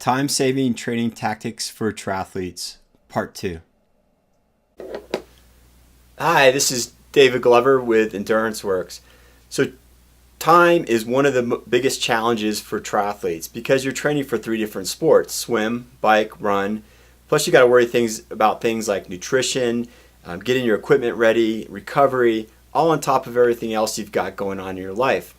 Time-Saving Training Tactics for Triathletes, Part 2. Hi, this is David Glover with ENDURANCEWORKS. So time is one of the biggest challenges for triathletes because you're training for 3 different sports: swim, bike, run. Plus you got to worry about things like nutrition, getting your equipment ready, recovery, all on top of everything else you've got going on in your life.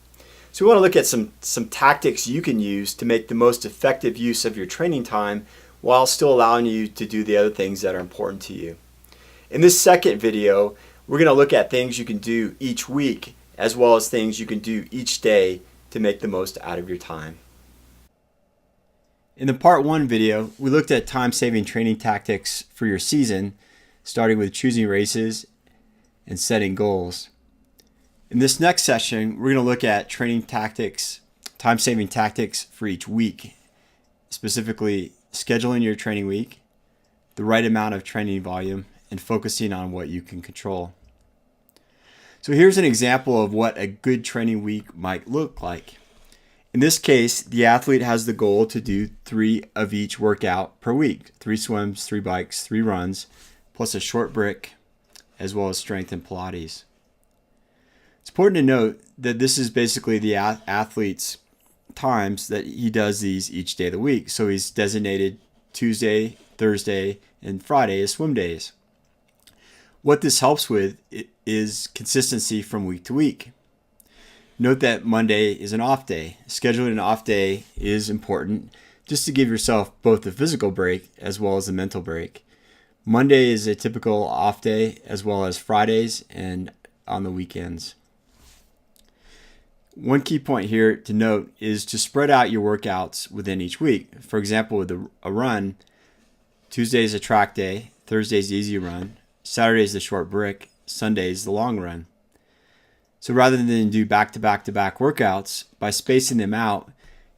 So we want to look at some tactics you can use to make the most effective use of your training time while still allowing you to do the other things that are important to you. In this second video, we're going to look at things you can do each week as well as things you can do each day to make the most out of your time. In the Part 1 video, we looked at time-saving training tactics for your season, starting with choosing races and setting goals. In this next session, we're going to look at training tactics, time-saving tactics for each week, specifically scheduling your training week, the right amount of training volume, and focusing on what you can control. So here's an example of what a good training week might look like. In this case, the athlete has the goal to do 3 of each workout per week: 3 swims, 3 bikes, 3 runs, plus a short break, as well as strength and Pilates. It's important to note that this is basically the athlete's times that he does these each day of the week. So he's designated Tuesday, Thursday, and Friday as swim days. What this helps with is consistency from week to week. Note that Monday is an off day. Scheduling an off day is important just to give yourself both the physical break as well as the mental break. Monday is a typical off day, as well as Fridays and on the weekends. One key point here to note is to spread out your workouts within each week. For example, with a run, Tuesday is a track day, Thursday is the easy run, Saturday is the short brick, Sunday is the long run. So rather than do back-to-back-to-back workouts, by spacing them out,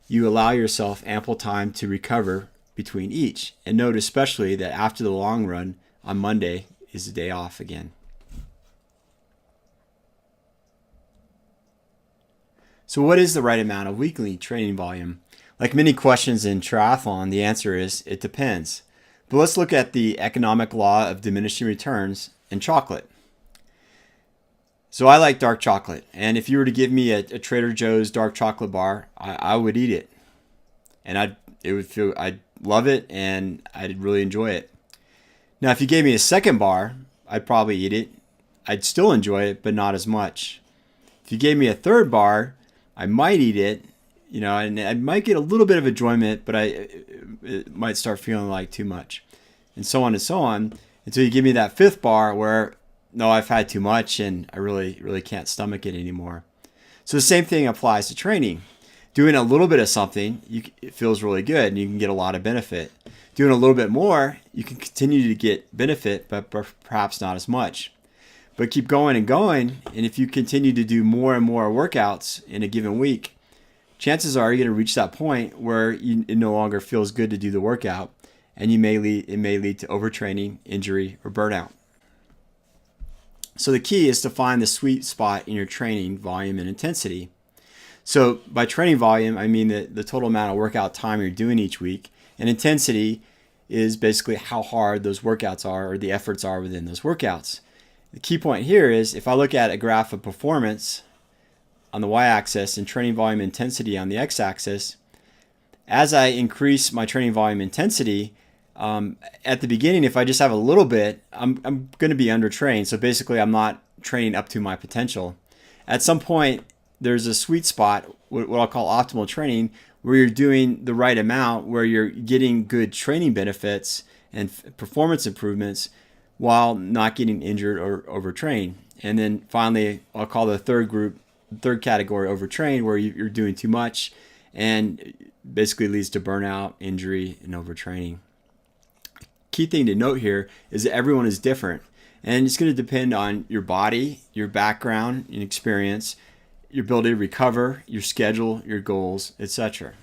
you allow yourself ample time to recover between each. And note especially that after the long run on Monday is a day off again. So what is the right amount of weekly training volume? Like many questions in triathlon, the answer is it depends. But let's look at the economic law of diminishing returns in chocolate. So I like dark chocolate, and if you were to give me a Trader Joe's dark chocolate bar, I would eat it. And I'd love it, and I'd really enjoy it. Now, if you gave me a second bar, I'd probably eat it. I'd still enjoy it, but not as much. If you gave me a third bar, I might eat it, and I might get a little bit of enjoyment, but it might start feeling like too much, and so on, until you give me that fifth bar where, no, I've had too much and I really can't stomach it anymore. So the same thing applies to training. Doing a little bit of something, it feels really good and you can get a lot of benefit. Doing a little bit more, you can continue to get benefit, but perhaps not as much. But keep going and going, and if you continue to do more and more workouts in a given week, chances are you're going to reach that point where it no longer feels good to do the workout, and it may lead to overtraining, injury, or burnout. So the key is to find the sweet spot in your training volume and intensity. So by training volume, I mean the total amount of workout time you're doing each week, and intensity is basically how hard those workouts are or the efforts are within those workouts. The key point here is if I look at a graph of performance on the y-axis and training volume intensity on the x-axis, as I increase my training volume intensity, at the beginning, if I just have a little bit, I'm going to be undertrained. So basically, I'm not training up to my potential. At some point, there's a sweet spot, what I'll call optimal training, where you're doing the right amount, where you're getting good training benefits and performance improvements while not getting injured or overtrained. And then finally, I'll call the third category overtrained, where you're doing too much and basically leads to burnout, injury, and overtraining. Key thing to note here is that everyone is different, and it's going to depend on your body, your background and experience, your ability to recover, your schedule, your goals, etc.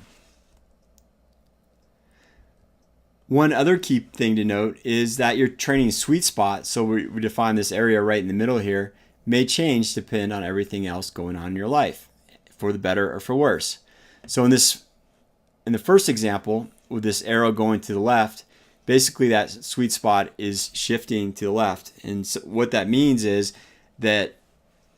One other key thing to note is that your training sweet spot, so we define this area right in the middle here, may change depending on everything else going on in your life, for the better or for worse. So in the first example, with this arrow going to the left, basically that sweet spot is shifting to the left. And so what that means is that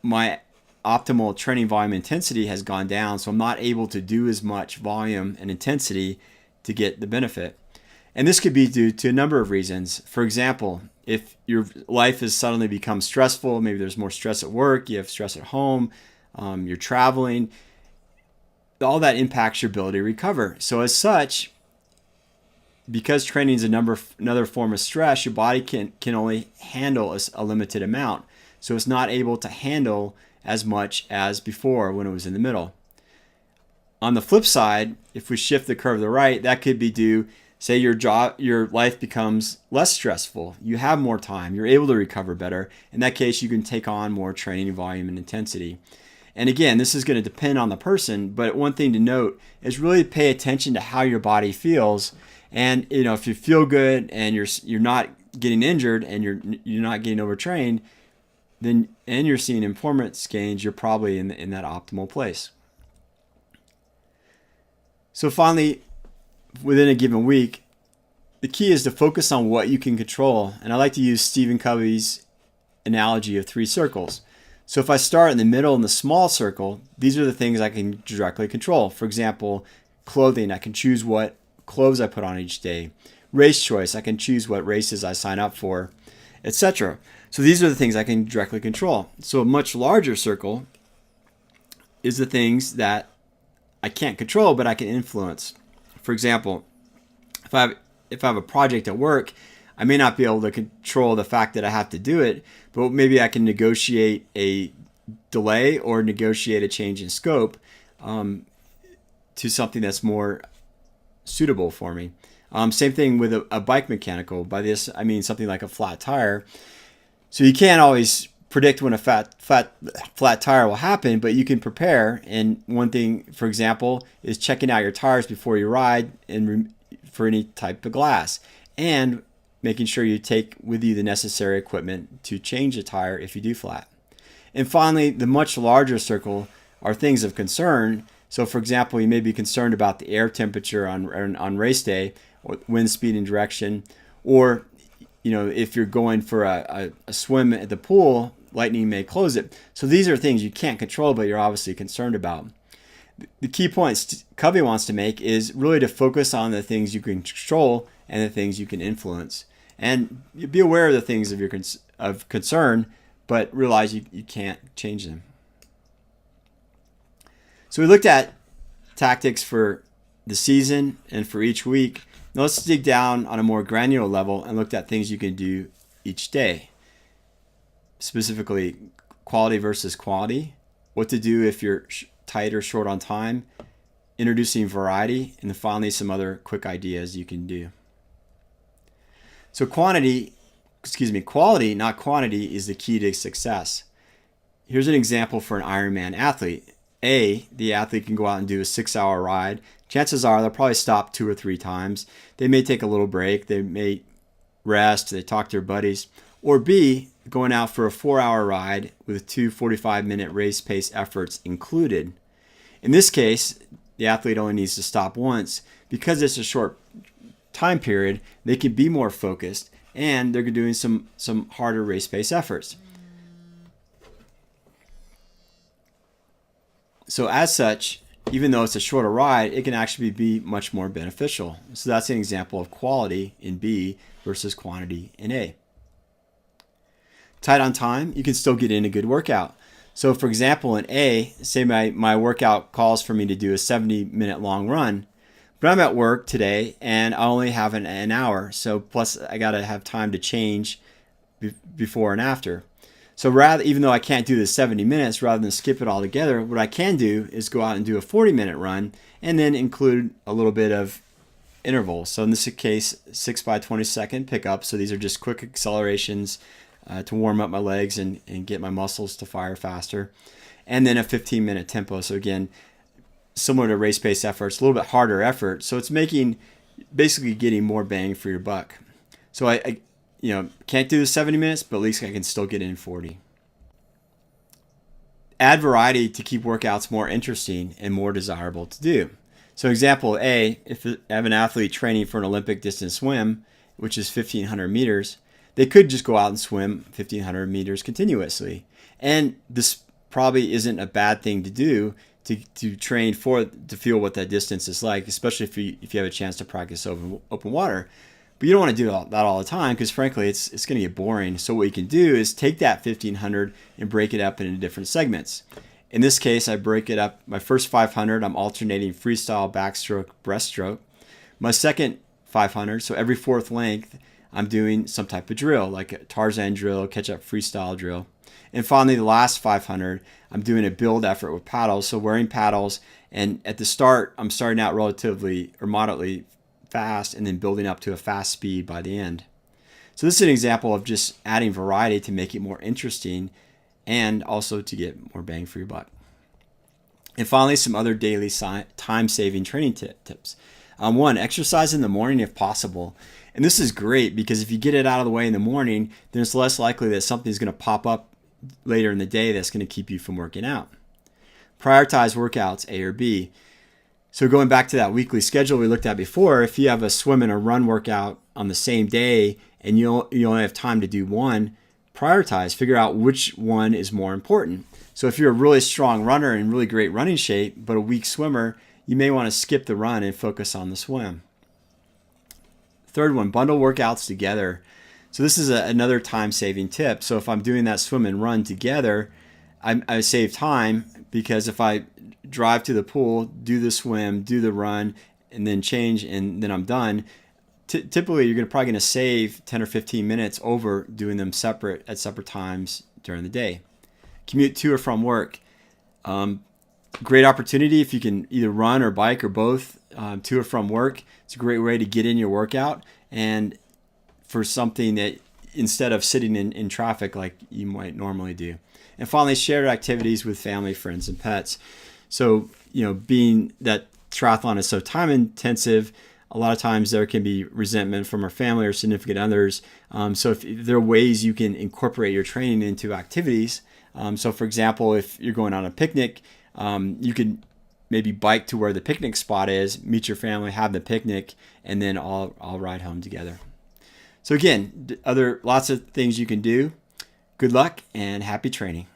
my optimal training volume intensity has gone down, so I'm not able to do as much volume and intensity to get the benefit. And this could be due to a number of reasons. For example, if your life has suddenly become stressful, maybe there's more stress at work, you have stress at home, you're traveling, all that impacts your ability to recover. So as such, because training is another form of stress, your body can only handle a limited amount. So it's not able to handle as much as before when it was in the middle. On the flip side, if we shift the curve to the right, that could be due, say your life becomes less stressful, you have more time, you're able to recover better. In that case, you can take on more training volume and intensity. And again, this is going to depend on the person, but one thing to note is really pay attention to how your body feels. And if you feel good and you're not getting injured and you're not getting overtrained, then and you're seeing performance gains, you're probably in that optimal place. So finally, within a given week, the key is to focus on what you can control. And I like to use Stephen Covey's analogy of 3 circles. So if I start in the middle in the small circle, these are the things I can directly control. For example, clothing, I can choose what clothes I put on each day. Race choice, I can choose what races I sign up for, etc. So these are the things I can directly control. So a much larger circle is the things that I can't control, but I can influence. For example, if I have a project at work, I may not be able to control the fact that I have to do it, but maybe I can negotiate a delay or negotiate a change in scope to something that's more suitable for me. Same thing with a bike mechanical. By this, I mean something like a flat tire. So you can't always predict when a flat tire will happen, but you can prepare. And one thing, for example, is checking out your tires before you ride and for any type of glass, and making sure you take with you the necessary equipment to change a tire if you do flat. And finally, the much larger circle are things of concern. So for example, you may be concerned about the air temperature on race day, or wind speed and direction, or if you're going for a swim at the pool, lightning may close it. So these are things you can't control, but you're obviously concerned about. The key points Covey wants to make is really to focus on the things you can control and the things you can influence. And be aware of the things of concern, but realize you can't change them. So we looked at tactics for the season and for each week. Now let's dig down on a more granular level and look at things you can do each day. Specifically, quality versus quantity, what to do if you're tight or short on time, introducing variety, and then finally some other quick ideas you can do. So quality, not quantity, is the key to success. Here's an example for an Ironman athlete. The athlete can go out and do a 6-hour ride. Chances are they'll probably stop 2 or 3 times. They may take a little break. They may rest. They talk to their buddies. Or B, going out for a 4-hour ride with 2 45-minute race pace efforts included. In this case, the athlete only needs to stop once. Because it's a short time period, they can be more focused, and they're doing some harder race pace efforts. So as such, even though it's a shorter ride, it can actually be much more beneficial. So that's an example of quality in B versus quantity in A. Tight on time, you can still get in a good workout. So for example, in A, say my workout calls for me to do a 70-minute long run, but I'm at work today and I only have an hour. So plus I got to have time to change before and after. So even though I can't do the 70 minutes, rather than skip it all together, what I can do is go out and do a 40-minute run and then include a little bit of interval. So in this case, 6 by 20 second pickup. So these are just quick accelerations to warm up my legs and get my muscles to fire faster. And then a 15-minute tempo. So again, similar to race pace efforts, a little bit harder effort. So it's basically getting more bang for your buck. So I can't do the 70 minutes, but at least I can still get in 40. Add variety to keep workouts more interesting and more desirable to do. So example A, if I have an athlete training for an Olympic distance swim, which is 1,500 meters, they could just go out and swim 1,500 meters continuously. And this probably isn't a bad thing to do to train to feel what that distance is like, especially if you have a chance to practice open water. But you don't want to do that all the time because frankly it's going to get boring. So what you can do is take that 1,500 and break it up into different segments. In this case, I break it up. My first 500, I'm alternating freestyle, backstroke, breaststroke. My second 500, so every fourth length, I'm doing some type of drill, like a Tarzan drill, catch-up freestyle drill. And finally, the last 500, I'm doing a build effort with paddles, so wearing paddles. And at the start, I'm starting out relatively or moderately fast and then building up to a fast speed by the end. So this is an example of just adding variety to make it more interesting and also to get more bang for your buck. And finally, some other daily time-saving training tips. One, exercise in the morning if possible. And this is great because if you get it out of the way in the morning, then it's less likely that something's going to pop up later in the day that's going to keep you from working out. Prioritize workouts, A or B. So going back to that weekly schedule we looked at before, if you have a swim and a run workout on the same day and you only have time to do one, prioritize, figure out which one is more important. So if you're a really strong runner and really great running shape, but a weak swimmer, you may want to skip the run and focus on the swim. Third one, bundle workouts together. So this is another time-saving tip. So if I'm doing that swim and run together, I save time because if I drive to the pool, do the swim, do the run, and then change, and then I'm done, typically you're probably going to save 10 or 15 minutes over doing them at separate times during the day. Commute to or from work. Great opportunity if you can either run or bike or both to or from work. It's a great way to get in your workout and for something that instead of sitting in traffic like you might normally do. And finally, shared activities with family, friends, and pets. So, being that triathlon is so time intensive, a lot of times there can be resentment from our family or significant others. So if there are ways you can incorporate your training into activities. So for example, if you're going on a picnic, you can maybe bike to where the picnic spot is, meet your family, have the picnic, and then all ride home together. So again, lots of things you can do. Good luck and happy training.